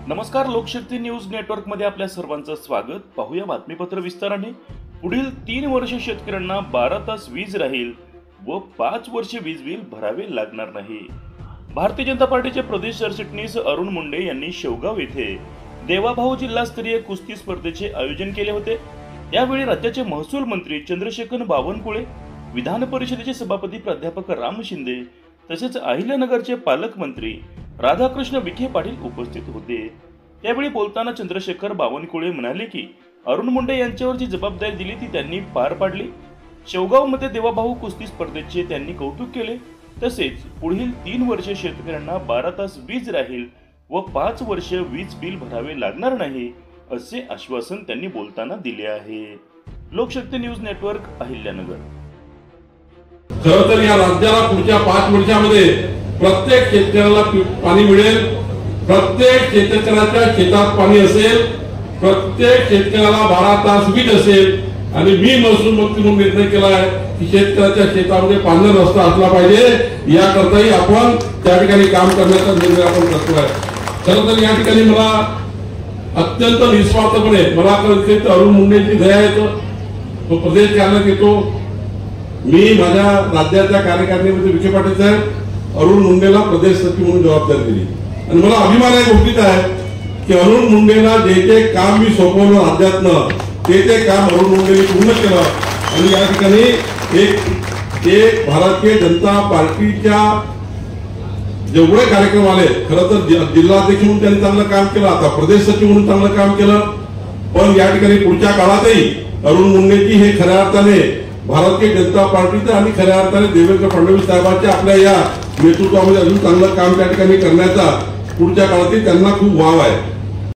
नमस्कार, लोकशक्ती news network मध्ये आपल्या सर्वांचं स्वागत। पाहूया बातमीपत्र विस्ताराने। पुढील 3 वर्ष शेतकऱ्यांना 12 तास वीज राहील व 5 वर्ष वीज बिल भरावे लागणार नाही। भारतीय जनता पार्टीचे प्रदेश सरचिटणीस अरुण मुंडे यांनी शेवगाव येथे देवाभाऊ जिल्हास्तरीय कुस्ती स्पर्धेचे आयोजन केले होते। यावेळी राज्याचे महसूल मंत्री चंद्रशेखर बावनकुळे, विधान परिषदेचे सभापती प्राध्यापक राम शिंदे तसेच अहिल्यानगरचे पालकमंत्री राधाकृष्ण विखे पाटील उपस्थित होते। त्यावेळी बोलताना चंद्रशेखर बावनकुळे म्हणाले की अरुण मुंडे यांच्यावर जी जबाबदारी दिली ती त्यांनी पार पाडली। शेवगावमध्ये देवाभाऊ कुस्ती स्पर्धेचे त्यांनी कौतुक केले। तसेच पुढील 3 वर्ष शेतकऱ्यांना 12 तास वीज राहील व 5 वर्ष वीज बिल भरावे लागणार नाही असे आश्वासन त्यांनी बोलताना दिले आहे। लोकशक्ती न्यूज नेटवर्क, अहिल्यानगर। खरं तर या राज्याला पुढच्या 5 वर्षांमध्ये प्रत्येक शेतकऱ्याला पाणी मिळेल, प्रत्येक शेतकऱ्याच्या शेतात पाणी असेल, प्रत्येक शेतकऱ्याला 12 तास वीज असेल आणि मी महसूल मंत्री म्हणून निर्णय केला आहे की शेतकऱ्याच्या शेतामध्ये पाणी रस्ता असला पाहिजे। याकरताही आपण त्या ठिकाणी काम करण्याचा निर्णय आपण करतोय। खरं तर या ठिकाणी मला अत्यंत निस्वार्थपणे मला अरुण मुंडेंची दया येतो, तो प्रदेश कार्यालयात येतो। मी माझ्या राज्याच्या कार्यकारिणीमध्ये विखे पाटील साहेब अरुण मुंडेला प्रदेश सचिव म्हणून जबाबदारी दिली आणि मला अभिमान या गोष्टीचा आहे की अरुण मुंडेला जे काम मी सोपवलं राज्यातनं ते काम अरुण मुंडेने पूर्ण केलं आणि या ठिकाणी एक भारतीय जनता पार्टीच्या जेवढे कार्यक्रम आले, खरं तर जिल्हाध्यक्ष म्हणून त्यांनी चांगलं काम केलं, आता प्रदेश सचिव म्हणून चांगलं काम केलं, पण या ठिकाणी पुढच्या काळातही अरुण मुंडेची हे खऱ्या अर्थाने भारतीय जनता पार्टीचं आणि खऱ्या अर्थाने देवेंद्र फडणवीस साहेबांच्या आपल्या या नेतृत्वामध्ये अजून चांगलं काम त्या ठिकाणी करण्याचा पुढच्या काळातील त्यांना खूप वाव आहे।